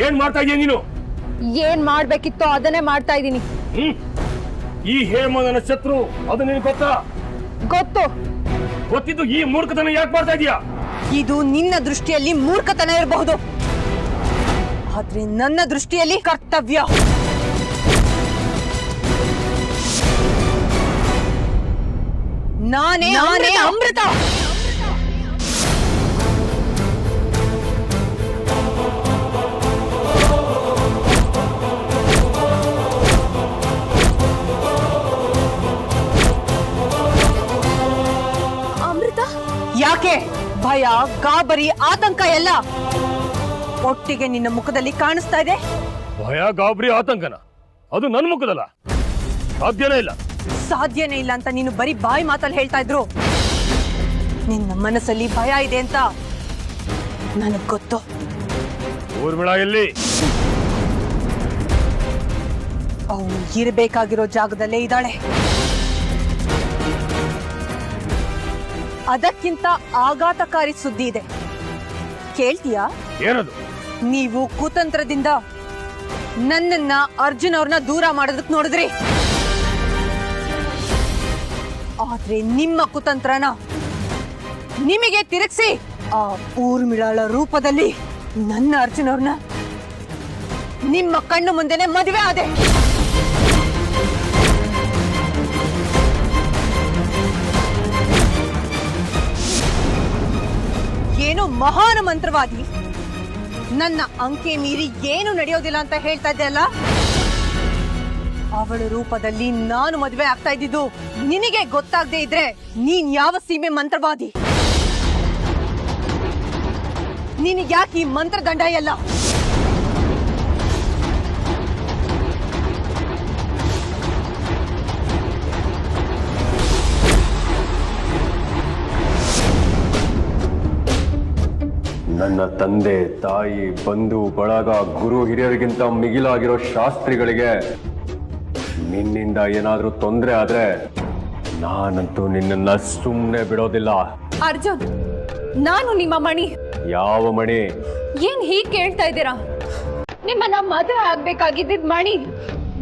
ಏನ್ ಮಾಡ್ತಾ ಇದೀಯ ನೀನು? ಏನ್ ಮಾಡ್ಬೇಕಿತ್ತೋ ಅದನ್ನೇ ಮಾಡ್ತಾ ಇದ್ದೀನಿ. ಈ ಹೇಮ ನನ್ನ ಶತ್ರು, ಅದು ನಿನಗೆ ಗೊತ್ತಾ? ಗೊತ್ತು. ಗೊತ್ತಿದ್ದು ಈ ಮೂರ್ಖತನ ಯಾಕೆ ಮಾಡ್ತಾ ಇದೀಯಾ? ಇದು ನಿನ್ನ ದೃಷ್ಟಿಯಲ್ಲಿ ಮೂರ್ಖತನ ಇರಬಹುದು, ಆದ್ರೆ ನನ್ನ ದೃಷ್ಟಿಯಲ್ಲಿ ಕರ್ತವ್ಯ. ನಾನೇ ಅಮೃತ. ಯಾಕೆ ಭಯ, ಗಾಬರಿ, ಆತಂಕ ಎಲ್ಲ ಒಟ್ಟಿಗೆ ನಿನ್ನ ಮುಖದಲ್ಲಿ ಕಾಣಿಸ್ತಾ ಇದೆ? ಭಯ, ಗಾಬರಿ, ಆತಂಕನ? ಅದು ನನ್ನ ಮುಖದಲ್ಲ, ಸಾಧ್ಯನೇ ಇಲ್ಲ. ಸಾಧ್ಯನೇ ಇಲ್ಲ ಅಂತ ನೀನು ಬರೀ ಬಾಯಿ ಮಾತಲ್ಲಿ ಹೇಳ್ತಾ ಇದ್ರು. ನಿನ್ನ ಮನಸ್ಸಲ್ಲಿ ಭಯ ಇದೆ ಅಂತ ನನಗ್ ಗೊತ್ತು. ಊರ್ಮಿಳಾ ಎಲ್ಲಿ? ಅವಳು ಇರಬೇಕಾಗಿರೋ ಜಾಗದಲ್ಲೇ ಇದ್ದಾಳೆ. ಅದಕ್ಕಿಂತ ಆಘಾತಕಾರಿ ಸುದ್ದಿ ಇದೆ, ಕೇಳ್ತೀಯಾ? ಏನದು? ನೀವು ಕುತಂತ್ರದಿಂದ ನನ್ನನ್ನ ಅರ್ಜುನ್ ಅವ್ರನ್ನ ದೂರ ಮಾಡೋದಕ್ಕೆ ನೋಡಿದ್ರಿ, ಆದ್ರೆ ನಿಮ್ಮ ಕುತಂತ್ರನ ನಿಮಗೆ ತಿರುಗಿಸಿ ಆ ಊರ್ಮಿಳಾಳ ರೂಪದಲ್ಲಿ ನನ್ನ ಅರ್ಜುನ್ ಅವ್ರನ್ನ ನಿಮ್ಮ ಕಣ್ಣು ಮುಂದೆನೆ ಮದುವೆ ಆದೆ. ಏನು ಮಹಾನ್ ಮಂತ್ರವಾದಿ, ನನ್ನ ಅಂಕೆ ಮೀರಿ ಏನು ನಡೆಯೋದಿಲ್ಲ ಅಂತ ಹೇಳ್ತಾ ಇದ್ದೆ ಅಲ್ಲ? ಅವಳ ರೂಪದಲ್ಲಿ ನಾನು ಮದುವೆ ಆಗ್ತಾ ಇದ್ದಿದ್ದು ನಿನಗೆ ಗೊತ್ತಾಗದೆ ಇದ್ರೆ ನೀನ್ ಯಾವ ಸೀಮೆ ಮಂತ್ರವಾದಿ? ನಿನಗೆ ಯಾಕೆ ಈ ಮಂತ್ರದಂಡ ಎಲ್ಲ? ನನ್ನ ತಂದೆ, ತಾಯಿ, ಬಂಧು ಬಳಗ, ಗುರು ಹಿರಿಯರಿಗಿಂತ ಮಿಗಿಲಾಗಿರೋ ಶಾಸ್ತ್ರಿಗಳಿಗೆ ನಿನ್ನಿಂದ ಏನಾದ್ರೂ ತೊಂದರೆ ಆದ್ರೆ ನಾನಂತೂ ನಿನ್ನನ್ನ ಸುಮ್ಮನೆ ಬಿಡೋದಿಲ್ಲ. ಅರ್ಜುನ್, ನಾನು ನಿಮ್ಮ ಮಣಿ. ಯಾವ ಮಣಿ? ಏನ್ ಹೀಗ್ ಕೇಳ್ತಾ ಇದ್ದೀರಾ? ನಿಮ್ಮನ್ನ ಮದುವೆ ಆಗ್ಬೇಕಾಗಿದ್ದ ಮಣಿ.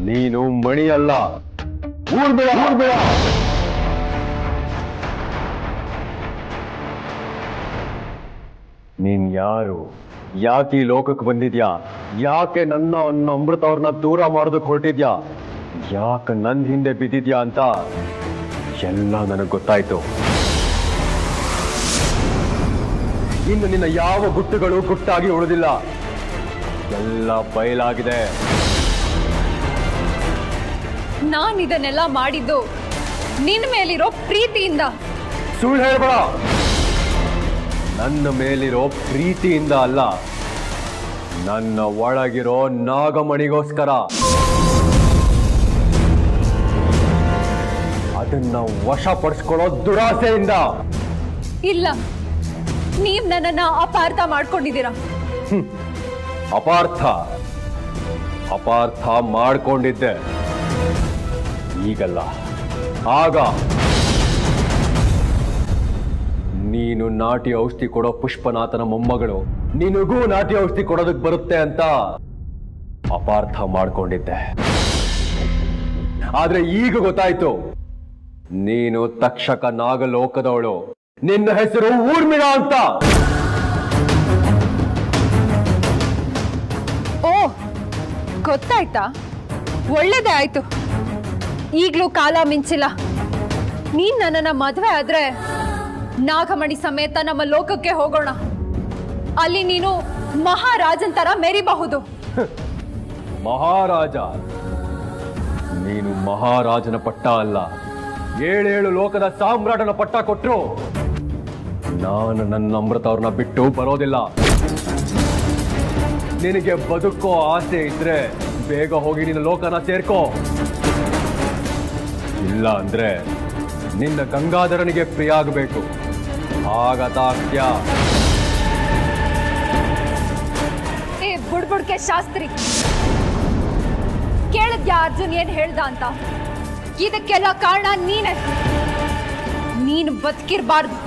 ನೀನು ಮಣಿ ಅಲ್ಲ, ಊರ್ಮಿಳ. ನೀನ್ ಯಾರು? ಯಾಕೆ ಈ ಲೋಕಕ್ಕೆ ಬಂದಿದ್ಯಾ? ಯಾಕೆ ನನ್ನ ಅಮೃತ ಅವ್ರನ್ನ ದೂರ ಮಾಡೋದಕ್ಕೆ ಹೊರಟಿದ್ಯಾ? ಯಾಕೆ ನನ್ನ ಹಿಂದೆ ಬಿದ್ದಿದ್ಯಾ ಅಂತ ಎಲ್ಲ ನನಗೆ ಗೊತ್ತಾಯ್ತು. ಇನ್ನು ನಿನ್ನ ಯಾವ ಗುಟ್ಟುಗಳು ಗುಟ್ಟಾಗಿ ಉಳಿದಿಲ್ಲ, ಎಲ್ಲ ಬಯಲಾಗಿದೆ. ನಾನು ಇದನ್ನೆಲ್ಲ ಮಾಡಿದ್ದು ನಿನ್ನ ಮೇಲಿರೋ ಪ್ರೀತಿಯಿಂದ. ಸುಳ್ಳು ಹೇಳ್ಬೇಡ. ನನ್ನ ಮೇಲಿರೋ ಪ್ರೀತಿಯಿಂದ ಅಲ್ಲ, ನನ್ನ ಒಳಗಿರೋ ನಾಗಮಣಿಗೋಸ್ಕರ. ಅದನ್ನ ವಶಪಡಿಸ್ಕೊಳ್ಳೋ ದುರಾಸೆಯಿಂದ. ಇಲ್ಲ, ನೀವ್ ನನ್ನನ್ನ ಅಪಾರ್ಥ ಮಾಡ್ಕೊಂಡಿದ್ದೀರಾ. ಅಪಾರ್ಥ ಮಾಡ್ಕೊಂಡಿದ್ದೆ, ಈಗಲ್ಲ ಆಗ. ನೀನು ನಾಟಿ ಔಷಧಿ ಕೊಡೋ ಪುಷ್ಪನಾಥನ ಮೊಮ್ಮಗಳು, ನಿನಗೂ ನಾಟಿ ಔಷಧಿ ಕೊಡೋದಕ್ಕೆ ಬರುತ್ತೆ ಅಂತ ಅಪಾರ್ಥ ಮಾಡ್ಕೊಂಡಿದ್ದೆ. ಆದ್ರೆ ಈಗ ಗೊತ್ತಾಯ್ತು, ನೀನು ತಕ್ಷಕ ನಾಗಲೋಕದವಳು, ನಿನ್ನ ಹೆಸರು ಊರ್ಮಿಳಾ ಅಂತ. ಓ, ಗೊತ್ತಾಯ್ತಾ? ಒಳ್ಳೇದೇ ಆಯ್ತು. ಈಗ್ಲೂ ಕಾಲ ಮಿಂಚಿಲ್ಲ. ನೀನ್ ನನ್ನನ್ನ ಮದುವೆ ಆದ್ರೆ ನಾಗಮಣಿ ಸಮೇತ ನಮ್ಮ ಲೋಕಕ್ಕೆ ಹೋಗೋಣ. ಅಲ್ಲಿ ನೀನು ಮಹಾರಾಜನ್ ತರ ಮೆರಿಬಹುದು. ಮಹಾರಾಜ? ನೀನು ಮಹಾರಾಜನ ಪಟ್ಟ ಅಲ್ಲ, 7 ಲೋಕದ ಸಾಮ್ರಾಟನ ಪಟ್ಟ ಕೊಟ್ರು ನಾನು ನನ್ನ ಅಮೃತ ಅವ್ರನ್ನ ಬಿಟ್ಟು ಬರೋದಿಲ್ಲ. ನಿನಗೆ ಬದುಕೋ ಆಸೆ ಇದ್ರೆ ಬೇಗ ಹೋಗಿ ನಿನ್ನ ಲೋಕನ ಸೇರ್ಕೋ. ಇಲ್ಲ ಅಂದ್ರೆ ನಿನ್ನ ಗಂಗಾಧರನಿಗೆ ಪ್ರಿಯ ಆಗಬೇಕು, ಆಗತಾಕ್ಯ. ಏ ಬುಡ್ಬುಡ್ಕೆ ಶಾಸ್ತ್ರಿ, ಕೇಳಿದ್ಯಾ ಅರ್ಜುನ್ ಏನ್ ಹೇಳ್ದ ಅಂತ? ಇದಕ್ಕೆಲ್ಲ ಕಾರಣ ನೀನೇ. ನೀನು ಬದುಕಿರ್ಬಾರ್ದು.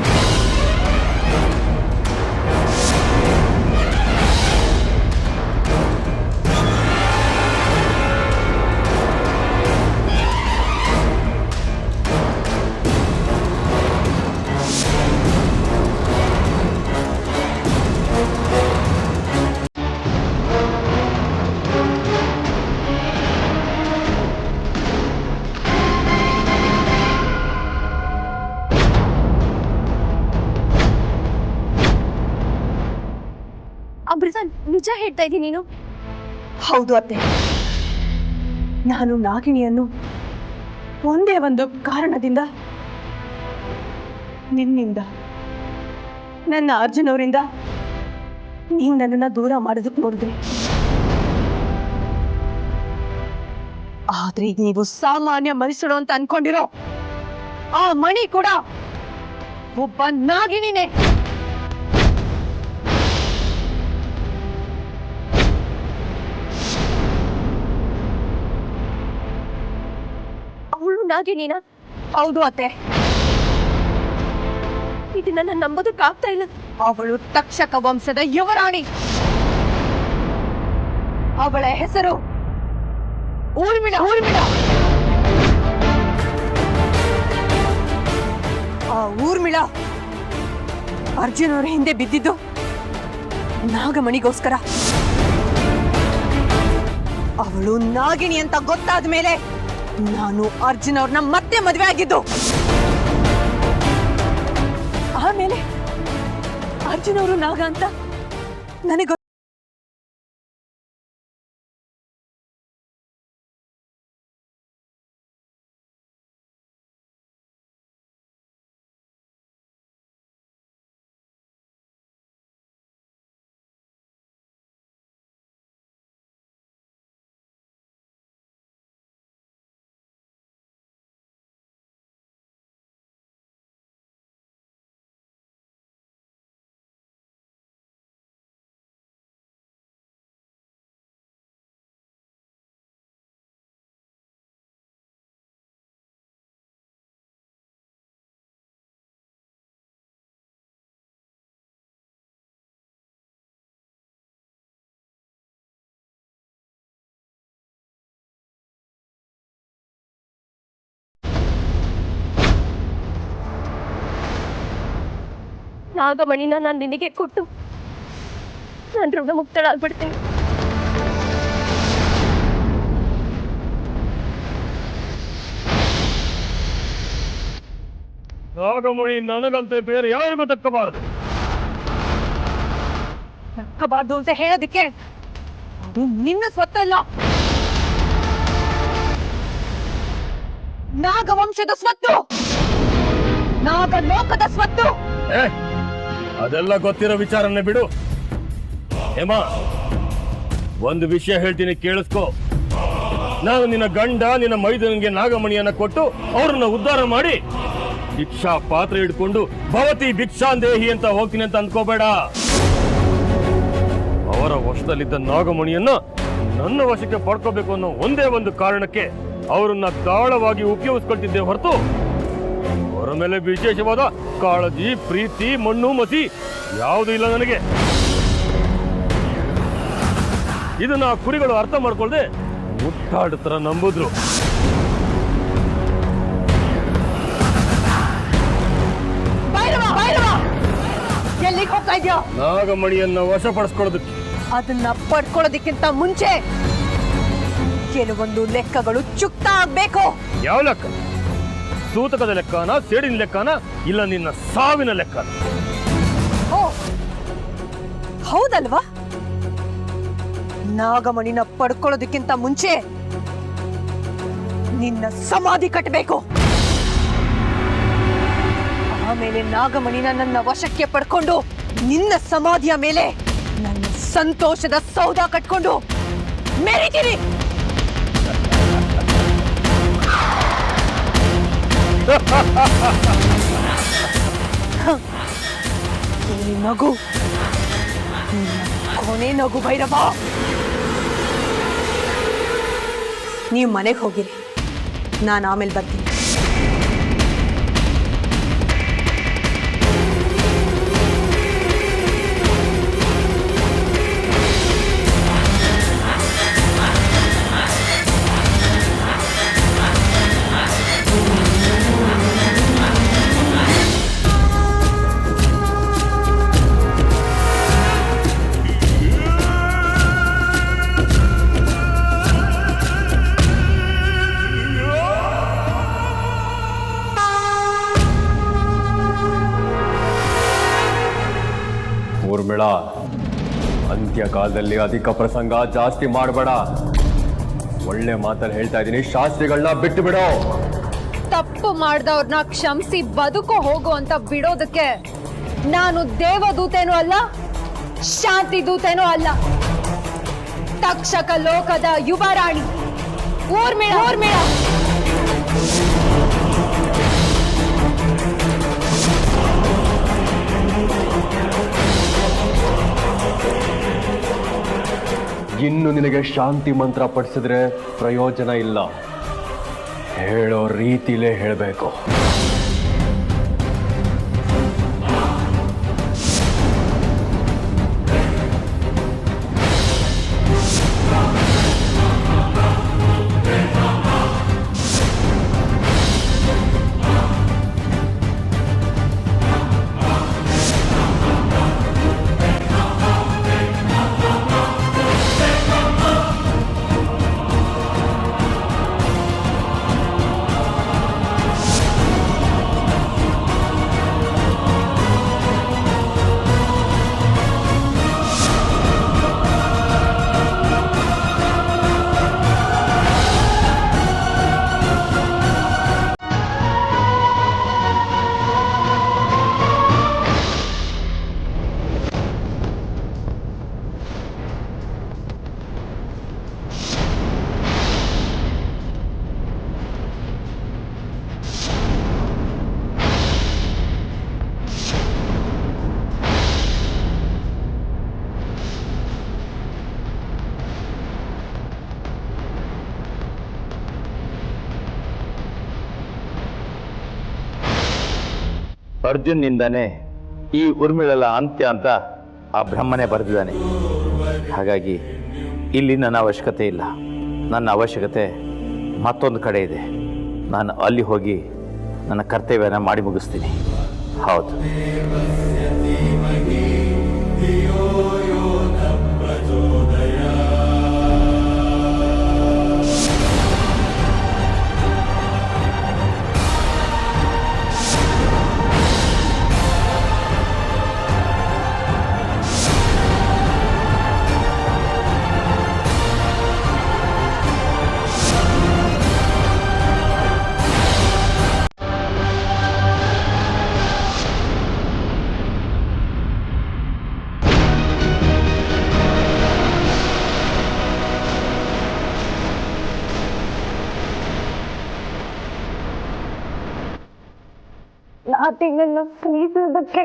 ಅಮೃತ, ನಿಜ ಹೇಳ್ತಾ ಇದ್ದೀನಿ ನೀನು? ಹೌದು ಅತ್ತೆ, ನಾನು ನಾಗಿಣಿಯನ್ನು ಒಂದೇ ಒಂದು ಕಾರಣದಿಂದ, ನಿನ್ನಿಂದ, ನನ್ನ ಅರ್ಜುನ್ ಅವರಿಂದ ನೀವು ನನ್ನನ್ನು ದೂರ ಮಾಡೋದಕ್ಕೆ ನೋಡಿದ್ರಿ. ಆದ್ರೆ ನೀವು ಸಾಮಾನ್ಯ ಮನುಷ್ಯರು ಅಂತ ಅನ್ಕೊಂಡಿರೋ ಆ ಮಣಿ ಕೂಡ ಒಬ್ಬ ನಾಗಿಣಿನೇ. ಅವಳು ನಾಗಿಣಿನ? ಹೌದು ಅತ್ತೆ, ಇದನ್ನ ನಾನು ನಂಬೋದಕ್ಕಾಗ್ತಾ ಇಲ್ಲ. ಅವಳು ತಕ್ಷಕ ವಂಶದ ಯುವರಾಣಿ. ಅವಳ ಹೆಸರು ಊರ್ಮಿಳ. ಆ ಊರ್ಮಿಳ ಅರ್ಜುನ್ ಅವರ ಹಿಂದೆ ಬಿದ್ದಿದ್ದು ನಾಗಮಣಿಗೋಸ್ಕರ. ಅವಳು ನಾಗಿಣಿ ಅಂತ ಗೊತ್ತಾದ ಮೇಲೆ ನಾನು ಅರ್ಜುನ್ ಅವ್ರನ್ನ ಮತ್ತೆ ಮದುವೆ ಆಗಿದ್ದು. ಆಮೇಲೆ ಅರ್ಜುನ್ ಅವರು ನಾಗ ಅಂತ ನನಗೆ ನಾಗಮಣಿನ ನಾನು ನಿನಗೆ ಕೊಟ್ಟು ನಾನು ಋಣ ಮುಕ್ತಳಾಗ್ಬಿಡ್ತೀನಿ. ನಾಗಮಣಿ ನನಗಂತೆ ಬೇರೆ ಯಾರಿಗೂ ದಕ್ಕಬಾರದು. ದಕ್ಕಬಾರ್ದು ಅಂತ ಹೇಳೋದಿಕ್ಕೆ ಅದು ನಿನ್ನ ಸ್ವತ್ತಲ್ಲ, ನಾಗವಂಶದ ಸ್ವತ್ತು, ನಾಗಲೋಕದ ಸ್ವತ್ತು. ಅದೆಲ್ಲ ಗೊತ್ತಿರೋ ವಿಚಾರನ್ನೇ ಬಿಡು. ಹೇಮಾ, ಒಂದು ವಿಷಯ ಹೇಳ್ತೀನಿ, ಕೇಳಿಸ್ಕೊ. ನಾನು ನಿನ್ನ ಗಂಡ, ನಿನ್ನ ಮೈದನಿಗೆ ನಾಗಮಣಿಯನ್ನ ಕೊಟ್ಟು ಅವ್ರನ್ನ ಉದ್ಧಾರ ಮಾಡಿ ಭಿಕ್ಷಾ ಪಾತ್ರೆ ಹಿಡ್ಕೊಂಡು ಭವತಿ ಭಿಕ್ಷಾಂದೇಹಿ ಅಂತ ಹೋಗ್ತೀನಿ ಅಂತ ಅನ್ಕೋಬೇಡ. ಅವರ ವಶದಲ್ಲಿದ್ದ ನಾಗಮಣಿಯನ್ನ ನನ್ನ ವಶಕ್ಕೆ ಪಡ್ಕೋಬೇಕು ಅನ್ನೋ ಒಂದೇ ಒಂದು ಕಾರಣಕ್ಕೆ ಅವರನ್ನ ದಾಳವಾಗಿ ಉಪಯೋಗಿಸ್ಕೊಳ್ತಿದ್ದೆ ಹೊರತು ಅವರ ಮೇಲೆ ವಿಶೇಷವಾದ ಕಾಳಜಿ, ಪ್ರೀತಿ, ಮಣ್ಣು ಮಸಿ ಯಾವುದೂ ಇಲ್ಲ ನನಗೆ. ಇದನ್ನ ಕುರಿಗಳು ಅರ್ಥ ಮಾಡ್ಕೊಳ್ದೆ ಮುಟ್ಟಾಡ ತರ ನಂಬುದ್ರು. ಎಲ್ಲಿಗೆ ಹೋಗ್ತಾ ಇದ್ಯೋ? ನಾಗಮಣಿಯನ್ನ ವಶಪಡಿಸ್ಕೊಳ್ಳೋದಕ್ಕೆ. ಅದನ್ನ ಪಡ್ಕೊಳ್ಳೋದಕ್ಕಿಂತ ಮುಂಚೆ ಕೆಲವೊಂದು ಲೆಕ್ಕಗಳು ಚುಕ್ತಾ ಆಗ್ಬೇಕು. ಯಾವ ಲೆಕ್ಕ? ಸೂತಕದ ಲೆಕ್ಕನ, ಸೇಡಿನ ಲೆಕ್ಕನ, ಇಲ್ಲ ನಿನ್ನ ಸಾವಿನ ಲೆಕ್ಕನ? ಓ ಹೌದಲ್ವಾ? ನಾಗಮಣಿನ ಪಡ್ಕೊಳ್ಳೋದಕ್ಕಿಂತ ಮುಂಚೆ ನಿನ್ನ ಸಮಾಧಿ ಕಟ್ಟಬೇಕು. ಆಮೇಲೆ ನಾಗಮಣಿನ ನನ್ನ ವಶಕ್ಕೆ ಪಡ್ಕೊಂಡು ನಿನ್ನ ಸಮಾಧಿಯ ಮೇಲೆ ನನ್ನ ಸಂತೋಷದ ಸೌಧ ಕಟ್ಕೊಂಡು ಮೆರಿತೀನಿ. ಈ ನಗು ಕೊನೆ ನಗು ಭೈರವ. ನೀವು ಮನೆಗೆ ಹೋಗಿರಿ, ನಾನು ಆಮೇಲೆ ಬರ್ತೀನಿ. ಊರ್ಮಿಳ, ಅಂತ್ಯಕಾಲದಲ್ಲಿ ಅಧಿಕ ಪ್ರಸಂಗ ಜಾಸ್ತಿ ಮಾಡಬೇಡ. ಒಳ್ಳೆ ಮಾತಲ್ಲಿ ಹೇಳ್ತಾ ಇದ್ದೀನಿ, ಶಾಸ್ತ್ರಿಗಳನ್ನ ಬಿಟ್ಟು ಬಿಡೋ. ತಪ್ಪು ಮಾಡ್ದವ್ರನ್ನ ಕ್ಷಮಿಸಿ ಬದುಕು ಹೋಗು ಅಂತ ಬಿಡೋದಕ್ಕೆ ನಾನು ದೇವದೂತೇನೂ ಅಲ್ಲ, ಶಾಂತಿ ದೂತೇನೂ ಅಲ್ಲ. ತಕ್ಷಕ ಲೋಕದ ಯುವರಾಣಿ ಊರ್ಮಿಳ. ಇನ್ನು ನಿನಗೆ ಶಾಂತಿ ಮಂತ್ರ ಪಡಿಸಿದ್ರೆ ಪ್ರಯೋಜನ ಇಲ್ಲ. ಹೇಳೋ ರೀತಿಲೇ ಹೇಳಬೇಕು. ಅರ್ಜುನ್ನಿಂದಾನೇ ಈ ಉರ್ಮಿಳಲ ಅಂತ್ಯ ಅಂತ ಆ ಬ್ರಹ್ಮನೇ ಬರೆದಿದ್ದಾನೆ. ಹಾಗಾಗಿ ಇಲ್ಲಿ ನನ್ನ ಅವಶ್ಯಕತೆ ಇಲ್ಲ. ನನ್ನ ಅವಶ್ಯಕತೆ ಮತ್ತೊಂದು ಕಡೆ ಇದೆ. ನಾನು ಅಲ್ಲಿ ಹೋಗಿ ನನ್ನ ಕರ್ತವ್ಯನ ಮಾಡಿ ಮುಗಿಸ್ತೀನಿ. ಹೌದು. ನಾತಿಗನ್ನ ಪ್ರೀತಿಸೋದಕ್ಕೆ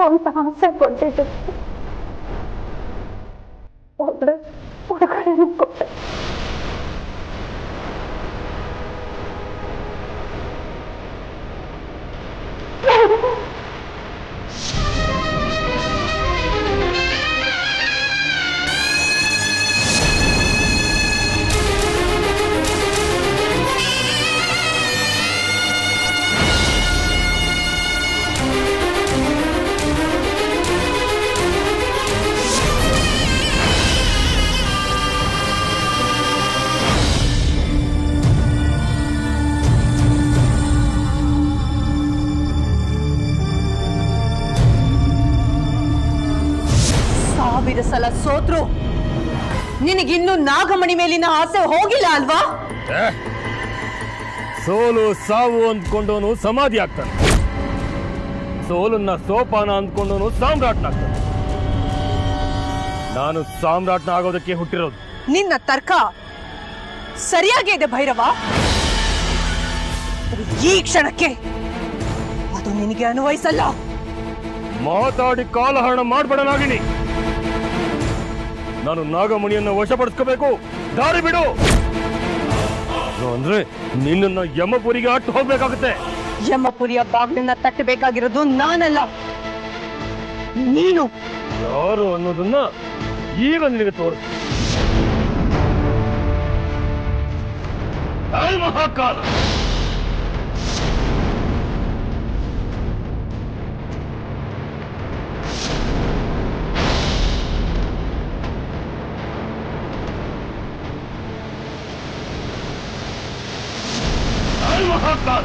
ಅಂತ ಆಸೆ ಕೊಟ್ಟಿದ್ದು ಹುಡುಗರನ್ನು ಕೊಟ್ಟೆ. ಸಾವಿರ ಸಲ ಸೋತ್ರು ನಿನಗಿನ್ನೂ ನಾಗಮಣಿ ಮೇಲಿನ ಆಸೆ ಹೋಗಿಲ್ಲ ಅಲ್ವಾ? ಸೋಲು ಸಾವು ಅಂದ್ಕೊಂಡವನು ಸಮಾಧಿ ಆಗ್ತಾನೆ, ಸೋಲನ್ನ ಸೋಪಾನ ಅಂದ್ಕೊಂಡವನು ಸಾಮ್ರಾಟ್ನಾಗ್ತಾನೆ. ನಾನು ಸಾಮ್ರಾಟ್ನ ಆಗೋದಕ್ಕೆ ಹುಟ್ಟಿರೋದು. ನಿನ್ನ ತರ್ಕ ಸರಿಯಾಗೇ ಇದೆ ಭೈರವ. ಈ ಕ್ಷಣಕ್ಕೆ ಅದು ನಿನಗೆ ಅನ್ವಯಿಸಲ್ಲ. ಮಾತಾಡಿ ಕಾಲಹರಣ ಮಾಡಬೇಡ ನಾಗಿನಿ. ನಾನು ನಾಗಮಣಿಯನ್ನು ವಶಪಡಿಸ್ಕೋಬೇಕು. ದಾರಿ ಬಿಡು. ಅಂದ್ರೆ ನಿನ್ನನ್ನು ಯಮಪುರಿಗೆ ಅಟ್ಟು ಹೋಗ್ಬೇಕಾಗುತ್ತೆ. ಯಮಪುರಿಯ ಬಾಗಿಲನ್ನ ತಟ್ಟಬೇಕಾಗಿರೋದು ನಾನಲ್ಲ, ನೀನು. ಯಾರು ಅನ್ನೋದನ್ನ ಈಗ ನಿನಗೆ ತೋರಿಸ. ಮಹಾಕಾಲ ಮಹಾಕಾಲ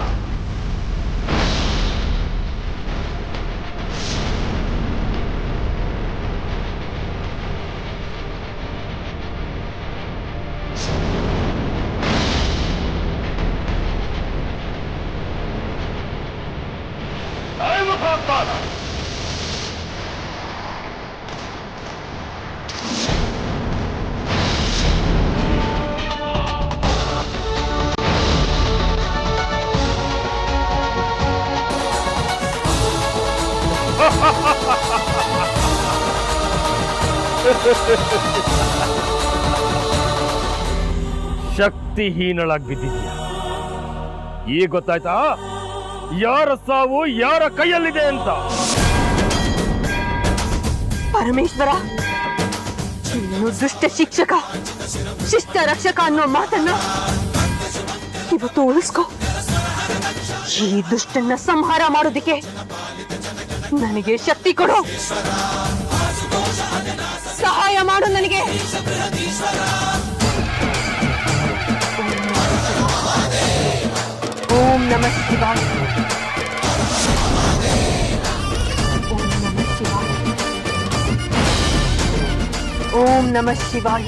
ಮಹಾಕಾಲ. ಶಕ್ತಿಹೀನಳಾಗಿ ಬಿದ್ದಿದ್ಯಾ. ಈಗ ಗೊತ್ತಾಯ್ತಾ ಯಾರ ಸಾವು ಯಾರ ಕೈಯಲ್ಲಿದೆ ಅಂತ? ಪರಮೇಶ್ವರ, ನೀನು ದುಷ್ಟ ಶಿಕ್ಷಕ, ಶಿಷ್ಟ ರಕ್ಷಕ ಅನ್ನೋ ಮಾತನ್ನ ಇವತ್ತು ಉಳಿಸ್ಕೊ. ಈ ದುಷ್ಟನ್ನ ಸಂಹಾರ ಮಾಡೋದಿಕ್ಕೆ ನನಗೆ ಶಕ್ತಿ ಕೊಡು, ಸಹಾಯ ಮಾಡು ನನಗೆ. ಓಂ ನಮಃ ಶಿವಾಯ. ಓಂ ನಮಃ ಶಿವಾಯ.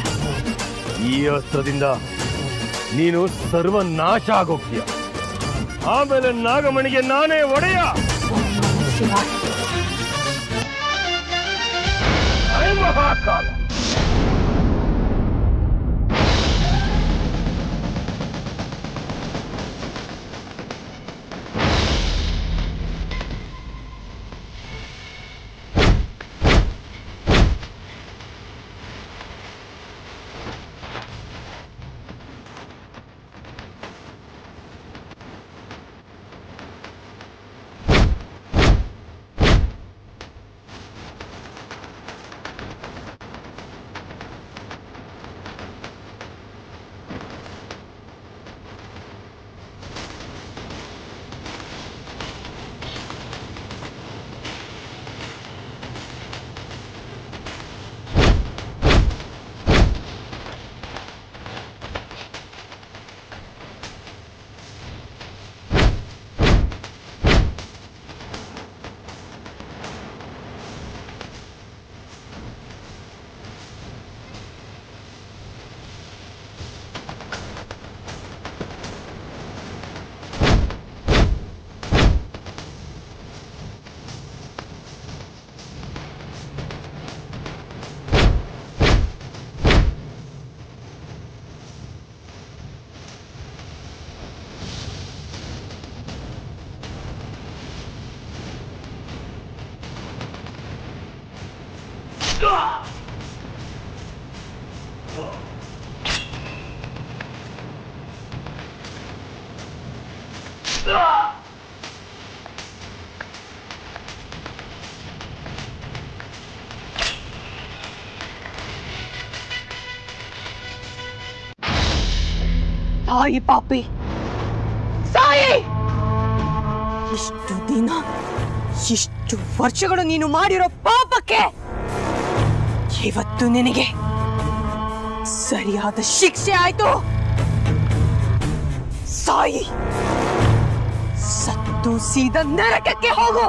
ಈ ಅಸ್ತ್ರದಿಂದ ನೀನು ಸರ್ವನಾಶ ಆಗೋಗ್ತೀಯ. ಆಮೇಲೆ ನಾಗಮಣಿಗೆ ನಾನೇ ಒಡೆಯ. ಓಂ ನಮಃ ಶಿವಾಯ. ಮಹಾಕಾಲ. ಸಾಯಿ ಪಾಪಿ, ಸಾಯಿ! ಇಷ್ಟು ದಿನ, ಇಷ್ಟು ವರ್ಷಗಳು ನೀನು ಮಾಡಿರೋ ಪಾಪಕ್ಕೆ ಇವತ್ತು ನಿನಗೆ ಸರಿಯಾದ ಶಿಕ್ಷೆ ಆಯ್ತು. ಸಾಯಿ, ಸತ್ತು ಸೀದಾ ನರಕಕ್ಕೆ ಹೋಗು.